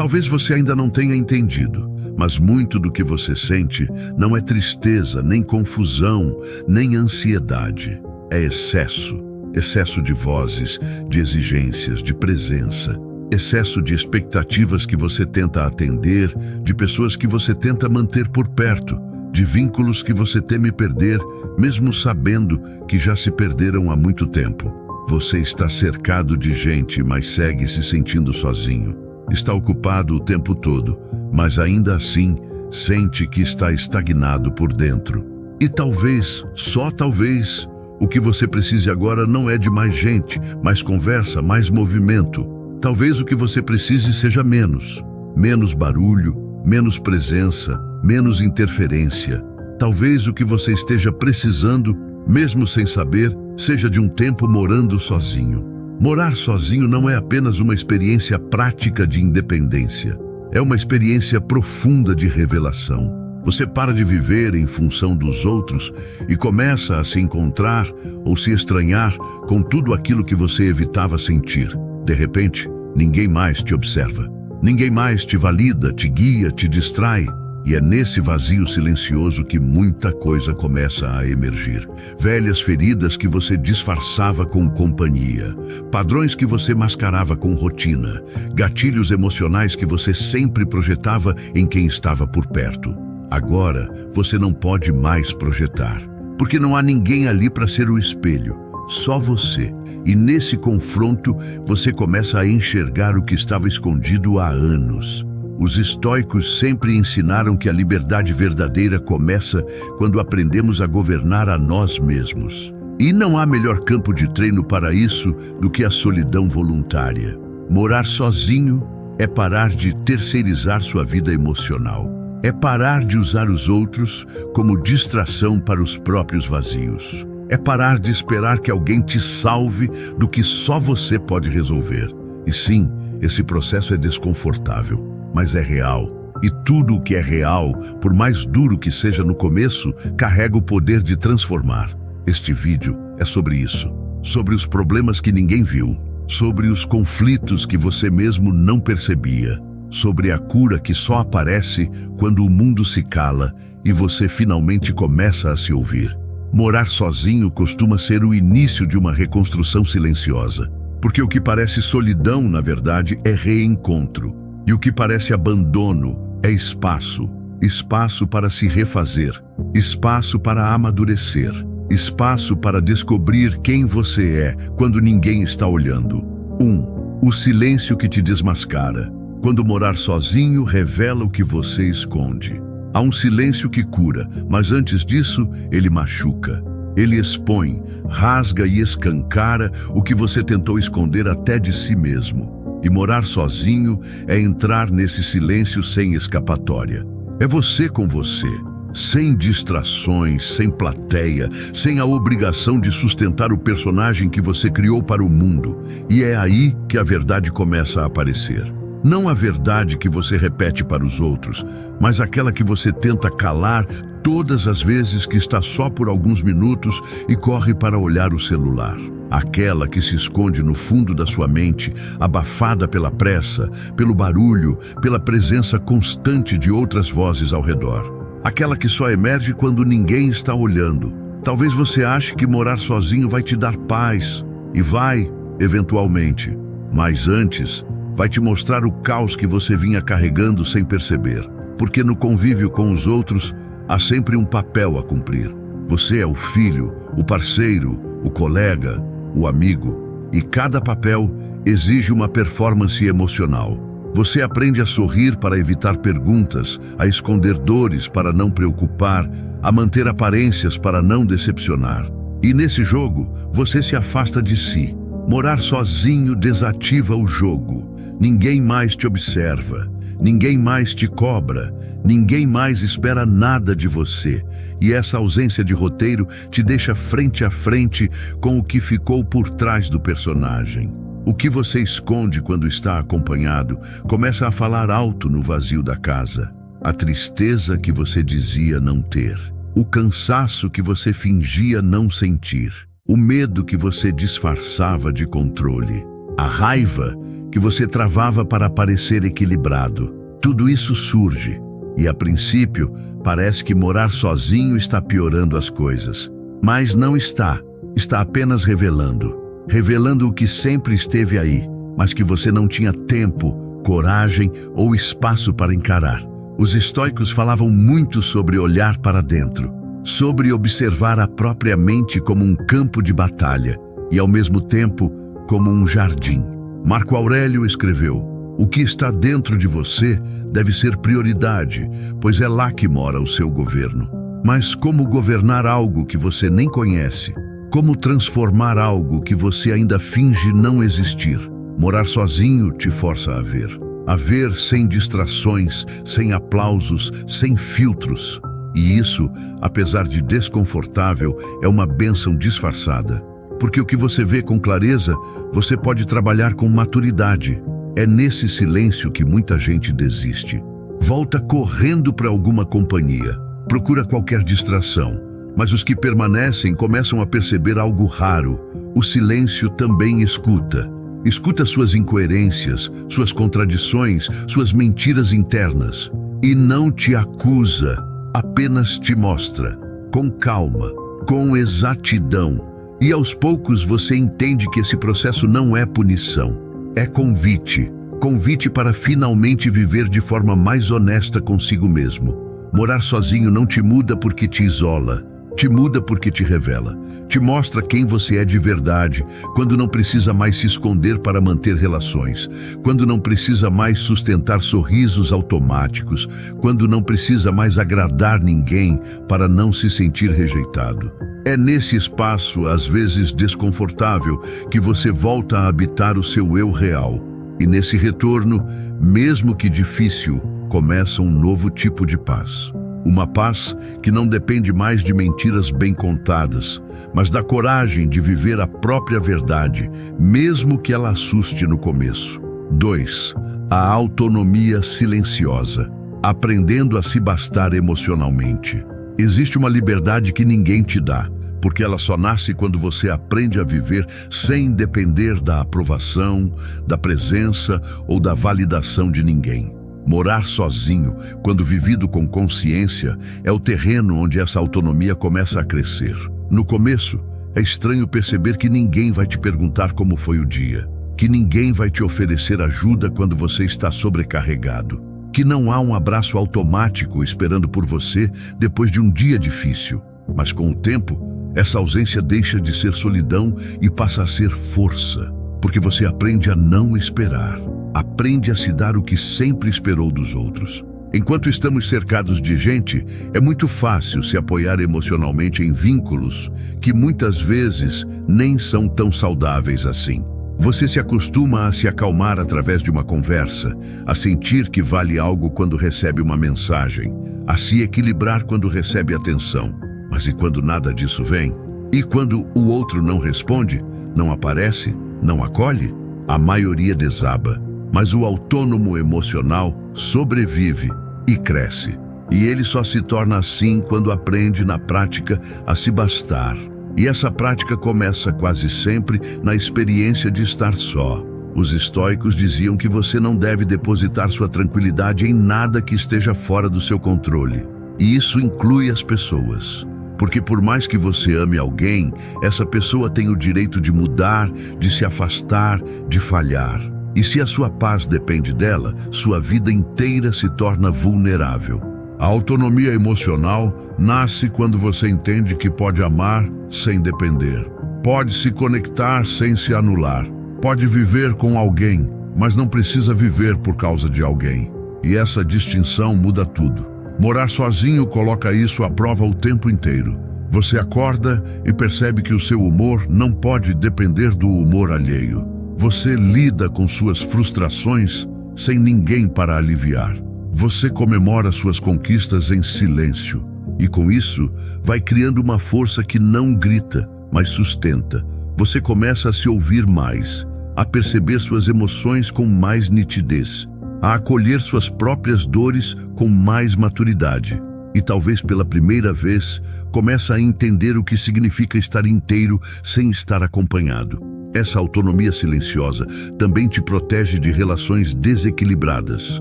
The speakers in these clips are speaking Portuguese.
Talvez você ainda não tenha entendido, mas muito do que você sente não é tristeza, nem confusão, nem ansiedade. É excesso. Excesso de vozes, de exigências, de presença. Excesso de expectativas que você tenta atender, de pessoas que você tenta manter por perto, de vínculos que você teme perder, mesmo sabendo que já se perderam há muito tempo. Você está cercado de gente, mas segue se sentindo sozinho. Está ocupado o tempo todo, mas ainda assim sente que está estagnado por dentro. E talvez, só talvez, o que você precise agora não é de mais gente, mais conversa, mais movimento. Talvez o que você precise seja menos. Menos barulho, menos presença, menos interferência. Talvez o que você esteja precisando, mesmo sem saber, seja de um tempo morando sozinho. Morar sozinho não é apenas uma experiência prática de independência. É uma experiência profunda de revelação. Você para de viver em função dos outros e começa a se encontrar ou se estranhar com tudo aquilo que você evitava sentir. De repente, ninguém mais te observa. Ninguém mais te valida, te guia, te distrai. E é nesse vazio silencioso que muita coisa começa a emergir. Velhas feridas que você disfarçava com companhia. Padrões que você mascarava com rotina. Gatilhos emocionais que você sempre projetava em quem estava por perto. Agora, você não pode mais projetar. Porque não há ninguém ali para ser o espelho. Só você. E nesse confronto, você começa a enxergar o que estava escondido há anos. Os estoicos sempre ensinaram que a liberdade verdadeira começa quando aprendemos a governar a nós mesmos. E não há melhor campo de treino para isso do que a solidão voluntária. Morar sozinho é parar de terceirizar sua vida emocional. É parar de usar os outros como distração para os próprios vazios. É parar de esperar que alguém te salve do que só você pode resolver. E sim, esse processo é desconfortável, mas é real. E tudo o que é real, por mais duro que seja no começo, carrega o poder de transformar. Este vídeo é sobre isso. Sobre os problemas que ninguém viu. Sobre os conflitos que você mesmo não percebia. Sobre a cura que só aparece quando o mundo se cala e você finalmente começa a se ouvir. Morar sozinho costuma ser o início de uma reconstrução silenciosa. Porque o que parece solidão, na verdade, é reencontro. E o que parece abandono é espaço. Espaço para se refazer. Espaço para amadurecer. Espaço para descobrir quem você é quando ninguém está olhando. 1. O silêncio que te desmascara. Quando morar sozinho revela o que você esconde. Há um silêncio que cura, mas antes disso, ele machuca. Ele expõe, rasga e escancara o que você tentou esconder até de si mesmo. E morar sozinho é entrar nesse silêncio sem escapatória. É você com você, sem distrações, sem plateia, sem a obrigação de sustentar o personagem que você criou para o mundo. E é aí que a verdade começa a aparecer. Não a verdade que você repete para os outros, mas aquela que você tenta calar todas as vezes que está só por alguns minutos e corre para olhar o celular. Aquela que se esconde no fundo da sua mente, abafada pela pressa, pelo barulho, pela presença constante de outras vozes ao redor. Aquela que só emerge quando ninguém está olhando. Talvez você ache que morar sozinho vai te dar paz, e vai, eventualmente. Mas antes, vai te mostrar o caos que você vinha carregando sem perceber. Porque no convívio com os outros, há sempre um papel a cumprir. Você é o filho, o parceiro, o colega, o amigo. E cada papel exige uma performance emocional. Você aprende a sorrir para evitar perguntas, a esconder dores para não preocupar, a manter aparências para não decepcionar. E nesse jogo, você se afasta de si. Morar sozinho desativa o jogo. Ninguém mais te observa, ninguém mais te cobra, ninguém mais espera nada de você. E essa ausência de roteiro te deixa frente a frente com o que ficou por trás do personagem. O que você esconde quando está acompanhado começa a falar alto no vazio da casa. A tristeza que você dizia não ter. O cansaço que você fingia não sentir. O medo que você disfarçava de controle. A raiva que você travava para parecer equilibrado. Tudo isso surge, e a princípio parece que morar sozinho está piorando as coisas. Mas não está. Está apenas revelando o que sempre esteve aí, mas que você não tinha tempo, coragem ou espaço para encarar. Os estoicos falavam muito sobre olhar para dentro, sobre observar a própria mente como um campo de batalha e, ao mesmo tempo, como um jardim. Marco Aurélio escreveu: "O que está dentro de você deve ser prioridade, pois é lá que mora o seu governo." Mas como governar algo que você nem conhece? Como transformar algo que você ainda finge não existir? Morar sozinho te força a ver. A ver sem distrações, sem aplausos, sem filtros. E isso, apesar de desconfortável, é uma bênção disfarçada. Porque o que você vê com clareza, você pode trabalhar com maturidade. É nesse silêncio que muita gente desiste. Volta correndo para alguma companhia. Procura qualquer distração. Mas os que permanecem começam a perceber algo raro. O silêncio também escuta. Escuta suas incoerências, suas contradições, suas mentiras internas. E não te acusa, apenas te mostra. Com calma, com exatidão. E aos poucos você entende que esse processo não é punição. É convite. Convite para finalmente viver de forma mais honesta consigo mesmo. Morar sozinho não te muda porque te isola. Te muda porque te revela. Te mostra quem você é de verdade, quando não precisa mais se esconder para manter relações, quando não precisa mais sustentar sorrisos automáticos, quando não precisa mais agradar ninguém para não se sentir rejeitado. É nesse espaço, às vezes desconfortável, que você volta a habitar o seu eu real. E nesse retorno, mesmo que difícil, começa um novo tipo de paz. Uma paz que não depende mais de mentiras bem contadas, mas da coragem de viver a própria verdade, mesmo que ela assuste no começo. 2. A autonomia silenciosa. Aprendendo a se bastar emocionalmente. Existe uma liberdade que ninguém te dá, porque ela só nasce quando você aprende a viver sem depender da aprovação, da presença ou da validação de ninguém. Morar sozinho, quando vivido com consciência, é o terreno onde essa autonomia começa a crescer. No começo, é estranho perceber que ninguém vai te perguntar como foi o dia, que ninguém vai te oferecer ajuda quando você está sobrecarregado, que não há um abraço automático esperando por você depois de um dia difícil. Mas com o tempo, essa ausência deixa de ser solidão e passa a ser força, porque você aprende a não esperar. Aprende a se dar o que sempre esperou dos outros. Enquanto estamos cercados de gente, é muito fácil se apoiar emocionalmente em vínculos que muitas vezes nem são tão saudáveis assim. Você se acostuma a se acalmar através de uma conversa, a sentir que vale algo quando recebe uma mensagem, a se equilibrar quando recebe atenção. Mas e quando nada disso vem? E quando o outro não responde, não aparece, não acolhe? A maioria desaba. Mas o autônomo emocional sobrevive e cresce. E ele só se torna assim quando aprende na prática a se bastar. E essa prática começa quase sempre na experiência de estar só. Os estoicos diziam que você não deve depositar sua tranquilidade em nada que esteja fora do seu controle. E isso inclui as pessoas. Porque por mais que você ame alguém, essa pessoa tem o direito de mudar, de se afastar, de falhar. E se a sua paz depende dela, sua vida inteira se torna vulnerável. A autonomia emocional nasce quando você entende que pode amar sem depender. Pode se conectar sem se anular. Pode viver com alguém, mas não precisa viver por causa de alguém. E essa distinção muda tudo. Morar sozinho coloca isso à prova o tempo inteiro. Você acorda e percebe que o seu humor não pode depender do humor alheio. Você lida com suas frustrações sem ninguém para aliviar. Você comemora suas conquistas em silêncio. E com isso, vai criando uma força que não grita, mas sustenta. Você começa a se ouvir mais, a perceber suas emoções com mais nitidez, a acolher suas próprias dores com mais maturidade. E talvez pela primeira vez, começa a entender o que significa estar inteiro sem estar acompanhado. Essa autonomia silenciosa também te protege de relações desequilibradas,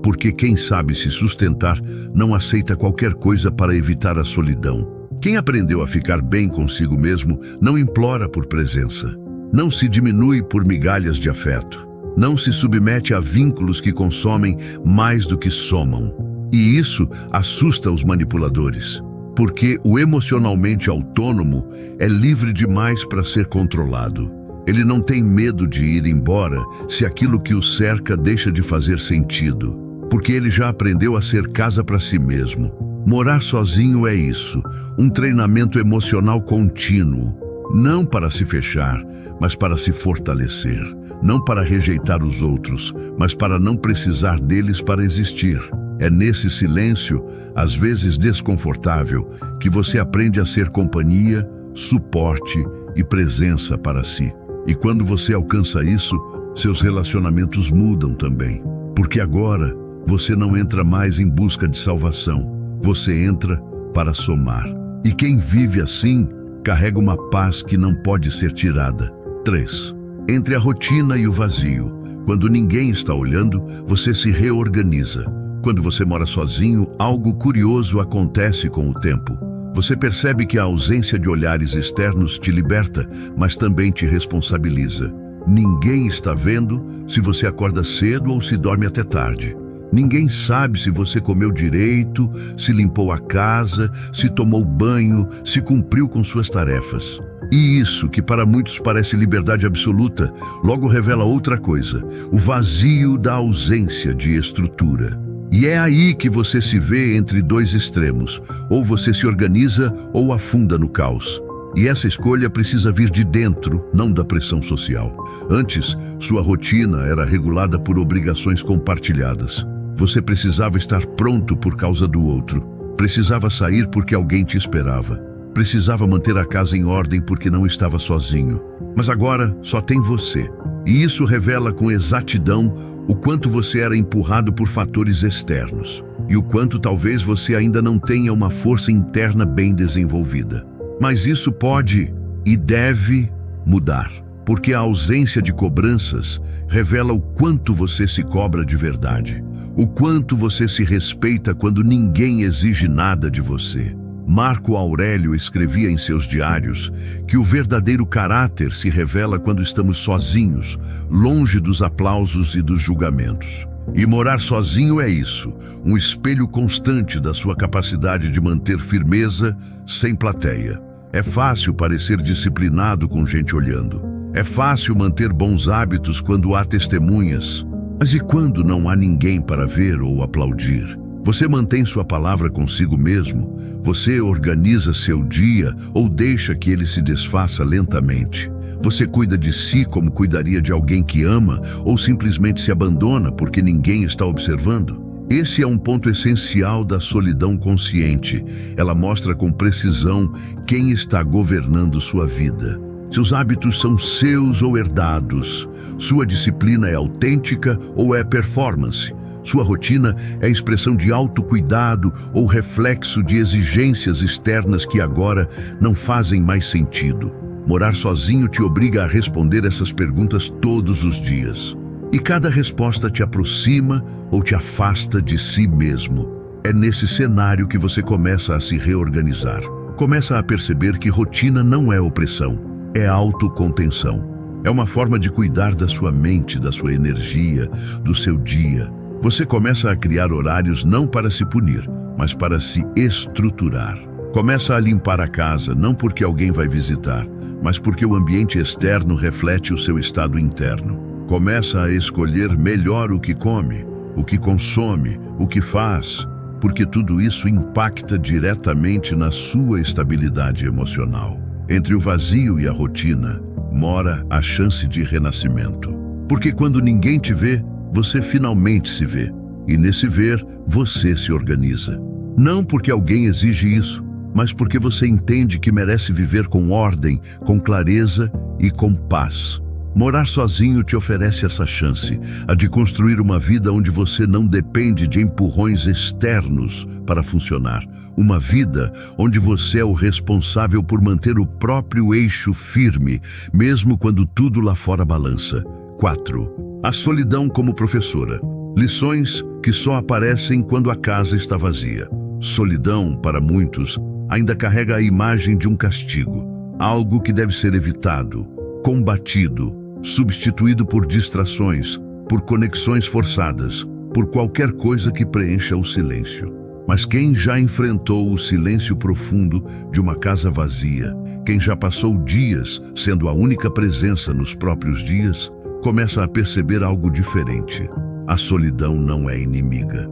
porque quem sabe se sustentar não aceita qualquer coisa para evitar a solidão. Quem aprendeu a ficar bem consigo mesmo não implora por presença, não se diminui por migalhas de afeto, não se submete a vínculos que consomem mais do que somam. E isso assusta os manipuladores, porque o emocionalmente autônomo é livre demais para ser controlado. Ele não tem medo de ir embora se aquilo que o cerca deixa de fazer sentido, porque ele já aprendeu a ser casa para si mesmo. Morar sozinho é isso, um treinamento emocional contínuo, não para se fechar, mas para se fortalecer, não para rejeitar os outros, mas para não precisar deles para existir. É nesse silêncio, às vezes desconfortável, que você aprende a ser companhia, suporte e presença para si. E quando você alcança isso, seus relacionamentos mudam também, porque agora você não entra mais em busca de salvação, você entra para somar. E quem vive assim, carrega uma paz que não pode ser tirada. 3. Entre a rotina e o vazio. Quando ninguém está olhando, você se reorganiza. Quando você mora sozinho, algo curioso acontece com o tempo. Você percebe que a ausência de olhares externos te liberta, mas também te responsabiliza. Ninguém está vendo se você acorda cedo ou se dorme até tarde. Ninguém sabe se você comeu direito, se limpou a casa, se tomou banho, se cumpriu com suas tarefas. E isso, que para muitos parece liberdade absoluta, logo revela outra coisa: o vazio da ausência de estrutura. E é aí que você se vê entre dois extremos: ou você se organiza ou afunda no caos. E essa escolha precisa vir de dentro, não da pressão social. Antes, sua rotina era regulada por obrigações compartilhadas. Você precisava estar pronto por causa do outro. Precisava sair porque alguém te esperava. Precisava manter a casa em ordem porque não estava sozinho. Mas agora só tem você. E isso revela com exatidão o quanto você era empurrado por fatores externos. E o quanto talvez você ainda não tenha uma força interna bem desenvolvida. Mas isso pode e deve mudar, porque a ausência de cobranças revela o quanto você se cobra de verdade, o quanto você se respeita quando ninguém exige nada de você. Marco Aurélio escrevia em seus diários que o verdadeiro caráter se revela quando estamos sozinhos, longe dos aplausos e dos julgamentos. E morar sozinho é isso, um espelho constante da sua capacidade de manter firmeza sem plateia. É fácil parecer disciplinado com gente olhando. É fácil manter bons hábitos quando há testemunhas. Mas e quando não há ninguém para ver ou aplaudir? Você mantém sua palavra consigo mesmo? Você organiza seu dia ou deixa que ele se desfaça lentamente? Você cuida de si como cuidaria de alguém que ama ou simplesmente se abandona porque ninguém está observando? Esse é um ponto essencial da solidão consciente. Ela mostra com precisão quem está governando sua vida. Seus hábitos são seus ou herdados. Sua disciplina é autêntica ou é performance. Sua rotina é expressão de autocuidado ou reflexo de exigências externas que agora não fazem mais sentido. Morar sozinho te obriga a responder essas perguntas todos os dias. E cada resposta te aproxima ou te afasta de si mesmo. É nesse cenário que você começa a se reorganizar. Começa a perceber que rotina não é opressão, é autocontenção. É uma forma de cuidar da sua mente, da sua energia, do seu dia. Você começa a criar horários não para se punir, mas para se estruturar. Começa a limpar a casa, não porque alguém vai visitar, mas porque o ambiente externo reflete o seu estado interno. Começa a escolher melhor o que come, o que consome, o que faz, porque tudo isso impacta diretamente na sua estabilidade emocional. Entre o vazio e a rotina, mora a chance de renascimento. Porque quando ninguém te vê, você finalmente se vê. E nesse ver, você se organiza. Não porque alguém exige isso, mas porque você entende que merece viver com ordem, com clareza e com paz. Morar sozinho te oferece essa chance, a de construir uma vida onde você não depende de empurrões externos para funcionar. Uma vida onde você é o responsável por manter o próprio eixo firme, mesmo quando tudo lá fora balança. 4. A solidão como professora. Lições que só aparecem quando a casa está vazia. Solidão, para muitos, ainda carrega a imagem de um castigo, algo que deve ser evitado, combatido, substituído por distrações, por conexões forçadas, por qualquer coisa que preencha o silêncio. Mas quem já enfrentou o silêncio profundo de uma casa vazia, quem já passou dias sendo a única presença nos próprios dias, começa a perceber algo diferente. A solidão não é inimiga.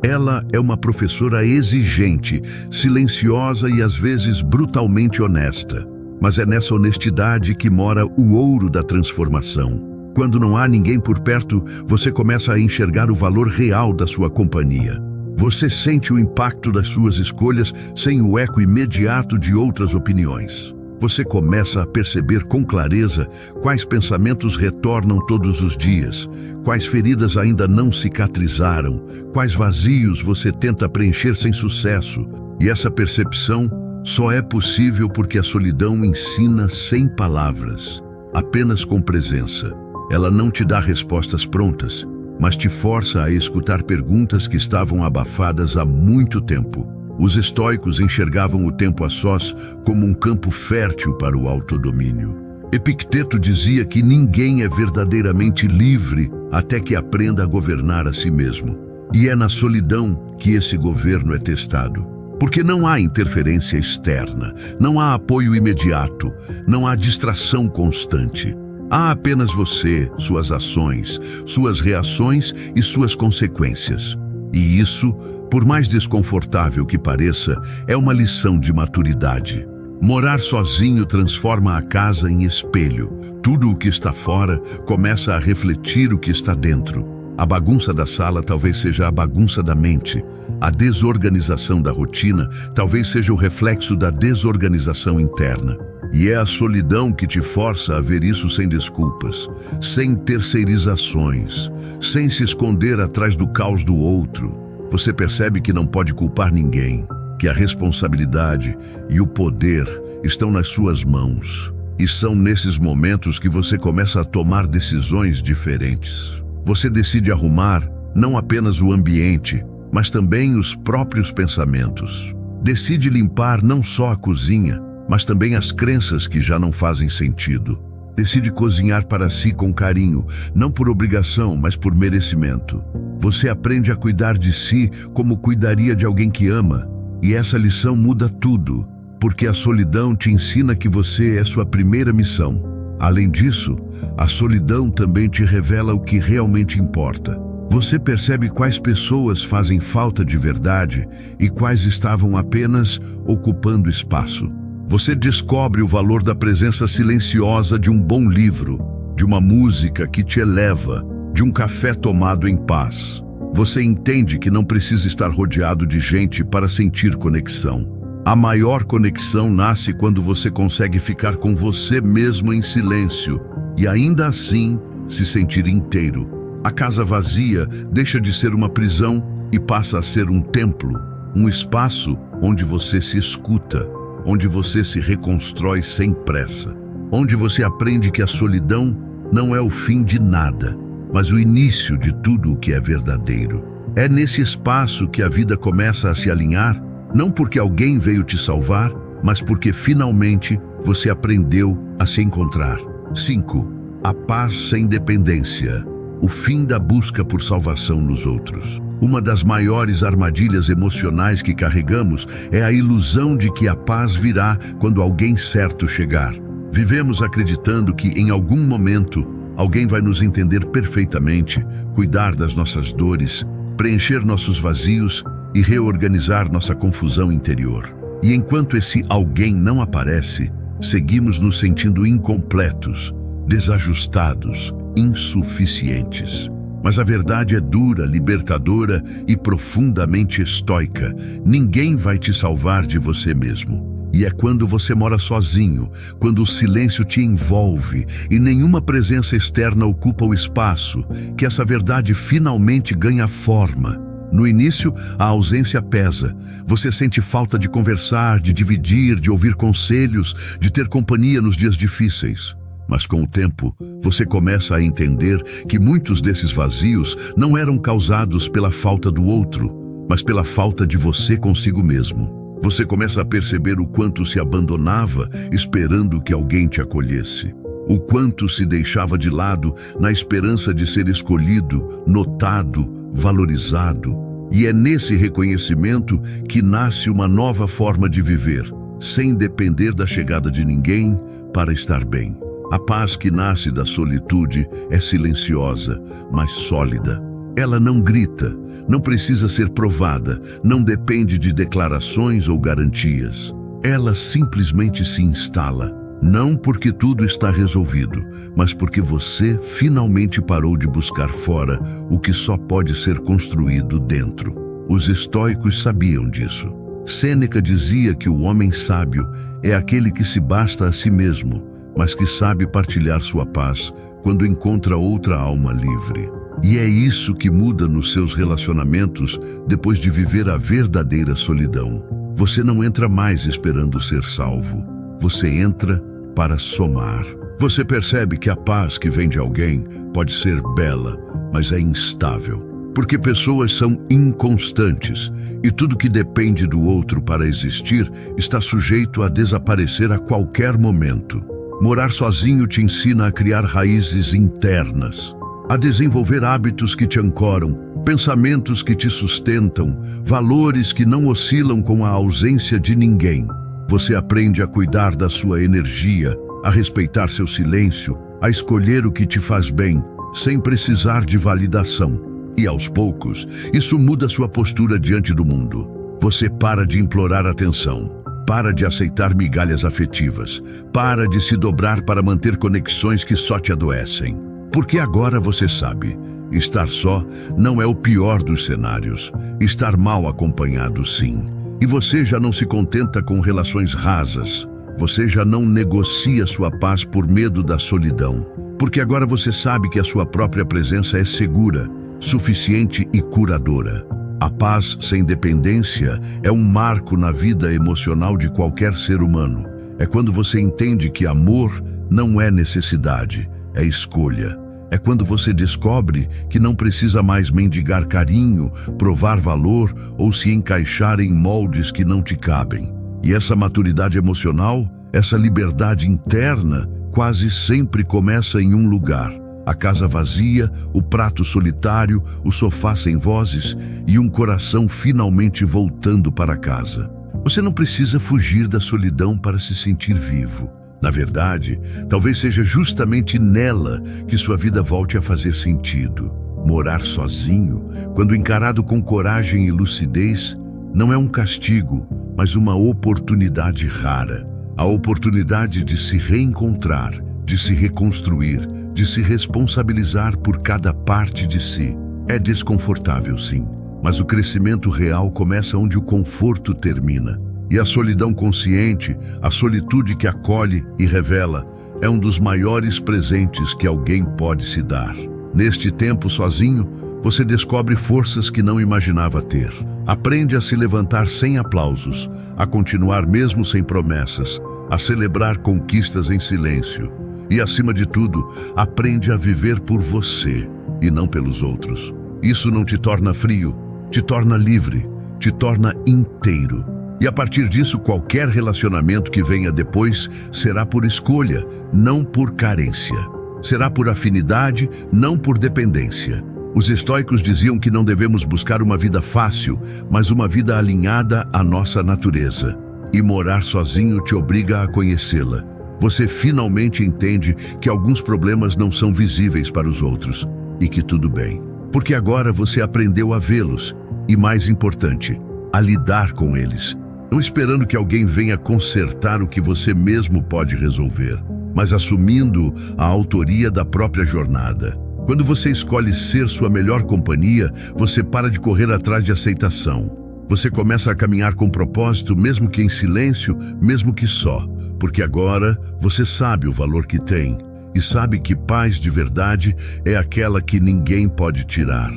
Ela é uma professora exigente, silenciosa e às vezes brutalmente honesta. Mas é nessa honestidade que mora o ouro da transformação. Quando não há ninguém por perto, você começa a enxergar o valor real da sua companhia. Você sente o impacto das suas escolhas sem o eco imediato de outras opiniões. Você começa a perceber com clareza quais pensamentos retornam todos os dias, quais feridas ainda não cicatrizaram, quais vazios você tenta preencher sem sucesso. E essa percepção só é possível porque a solidão ensina sem palavras, apenas com presença. Ela não te dá respostas prontas, mas te força a escutar perguntas que estavam abafadas há muito tempo. Os estoicos enxergavam o tempo a sós como um campo fértil para o autodomínio. Epicteto dizia que ninguém é verdadeiramente livre até que aprenda a governar a si mesmo. E é na solidão que esse governo é testado. Porque não há interferência externa, não há apoio imediato, não há distração constante. Há apenas você, suas ações, suas reações e suas consequências. E isso, por mais desconfortável que pareça, é uma lição de maturidade. Morar sozinho transforma a casa em espelho. Tudo o que está fora começa a refletir o que está dentro. A bagunça da sala talvez seja a bagunça da mente. A desorganização da rotina talvez seja o reflexo da desorganização interna. E é a solidão que te força a ver isso sem desculpas, sem terceirizações, sem se esconder atrás do caos do outro. Você percebe que não pode culpar ninguém, que a responsabilidade e o poder estão nas suas mãos. E são nesses momentos que você começa a tomar decisões diferentes. Você decide arrumar não apenas o ambiente, mas também os próprios pensamentos. Decide limpar não só a cozinha, mas também as crenças que já não fazem sentido. Decide cozinhar para si com carinho, não por obrigação, mas por merecimento. Você aprende a cuidar de si como cuidaria de alguém que ama. E essa lição muda tudo, porque a solidão te ensina que você é sua primeira missão. Além disso, a solidão também te revela o que realmente importa. Você percebe quais pessoas fazem falta de verdade e quais estavam apenas ocupando espaço. Você descobre o valor da presença silenciosa de um bom livro, de uma música que te eleva, de um café tomado em paz. Você entende que não precisa estar rodeado de gente para sentir conexão. A maior conexão nasce quando você consegue ficar com você mesmo em silêncio e ainda assim se sentir inteiro. A casa vazia deixa de ser uma prisão e passa a ser um templo, um espaço onde você se escuta, onde você se reconstrói sem pressa, onde você aprende que a solidão não é o fim de nada, mas o início de tudo o que é verdadeiro. É nesse espaço que a vida começa a se alinhar, não porque alguém veio te salvar, mas porque finalmente você aprendeu a se encontrar. 5. A paz sem dependência. O fim da busca por salvação nos outros. Uma das maiores armadilhas emocionais que carregamos é a ilusão de que a paz virá quando alguém certo chegar. Vivemos acreditando que, em algum momento, alguém vai nos entender perfeitamente, cuidar das nossas dores, preencher nossos vazios e reorganizar nossa confusão interior. E enquanto esse alguém não aparece, seguimos nos sentindo incompletos, desajustados, insuficientes. Mas a verdade é dura, libertadora e profundamente estoica. Ninguém vai te salvar de você mesmo. E é quando você mora sozinho, quando o silêncio te envolve e nenhuma presença externa ocupa o espaço, que essa verdade finalmente ganha forma. No início, a ausência pesa. Você sente falta de conversar, de dividir, de ouvir conselhos, de ter companhia nos dias difíceis. Mas com o tempo, você começa a entender que muitos desses vazios não eram causados pela falta do outro, mas pela falta de você consigo mesmo. Você começa a perceber o quanto se abandonava esperando que alguém te acolhesse. O quanto se deixava de lado na esperança de ser escolhido, notado, valorizado. E é nesse reconhecimento que nasce uma nova forma de viver, sem depender da chegada de ninguém para estar bem. A paz que nasce da solitude é silenciosa, mas sólida. Ela não grita, não precisa ser provada, não depende de declarações ou garantias. Ela simplesmente se instala, não porque tudo está resolvido, mas porque você finalmente parou de buscar fora o que só pode ser construído dentro. Os estoicos sabiam disso. Sêneca dizia que o homem sábio é aquele que se basta a si mesmo, mas que sabe partilhar sua paz quando encontra outra alma livre. E é isso que muda nos seus relacionamentos depois de viver a verdadeira solidão. Você não entra mais esperando ser salvo. Você entra para somar. Você percebe que a paz que vem de alguém pode ser bela, mas é instável. Porque pessoas são inconstantes e tudo que depende do outro para existir está sujeito a desaparecer a qualquer momento. Morar sozinho te ensina a criar raízes internas, a desenvolver hábitos que te ancoram, pensamentos que te sustentam, valores que não oscilam com a ausência de ninguém. Você aprende a cuidar da sua energia, a respeitar seu silêncio, a escolher o que te faz bem, sem precisar de validação. E aos poucos, isso muda sua postura diante do mundo. Você para de implorar atenção, para de aceitar migalhas afetivas, para de se dobrar para manter conexões que só te adoecem. Porque agora você sabe, estar só não é o pior dos cenários, estar mal acompanhado sim. E você já não se contenta com relações rasas, você já não negocia sua paz por medo da solidão. Porque agora você sabe que a sua própria presença é segura, suficiente e curadora. A paz sem dependência é um marco na vida emocional de qualquer ser humano. É quando você entende que amor não é necessidade, é escolha. É quando você descobre que não precisa mais mendigar carinho, provar valor ou se encaixar em moldes que não te cabem. E essa maturidade emocional, essa liberdade interna, quase sempre começa em um lugar. A casa vazia, o prato solitário, o sofá sem vozes e um coração finalmente voltando para casa. Você não precisa fugir da solidão para se sentir vivo. Na verdade, talvez seja justamente nela que sua vida volte a fazer sentido. Morar sozinho, quando encarado com coragem e lucidez, não é um castigo, mas uma oportunidade rara. A oportunidade de se reencontrar, de se reconstruir, de se responsabilizar por cada parte de si. É desconfortável, sim, mas o crescimento real começa onde o conforto termina. E a solidão consciente, a solitude que acolhe e revela, é um dos maiores presentes que alguém pode se dar. Neste tempo sozinho, você descobre forças que não imaginava ter. Aprende a se levantar sem aplausos, a continuar mesmo sem promessas, a celebrar conquistas em silêncio. E, acima de tudo, aprende a viver por você e não pelos outros. Isso não te torna frio, te torna livre, te torna inteiro. E a partir disso, qualquer relacionamento que venha depois será por escolha, não por carência. Será por afinidade, não por dependência. Os estoicos diziam que não devemos buscar uma vida fácil, mas uma vida alinhada à nossa natureza. E morar sozinho te obriga a conhecê-la. Você finalmente entende que alguns problemas não são visíveis para os outros, e que tudo bem. Porque agora você aprendeu a vê-los, e mais importante, a lidar com eles. Não esperando que alguém venha consertar o que você mesmo pode resolver, mas assumindo a autoria da própria jornada. Quando você escolhe ser sua melhor companhia, você para de correr atrás de aceitação. Você começa a caminhar com propósito, mesmo que em silêncio, mesmo que só, porque agora você sabe o valor que tem e sabe que paz de verdade é aquela que ninguém pode tirar.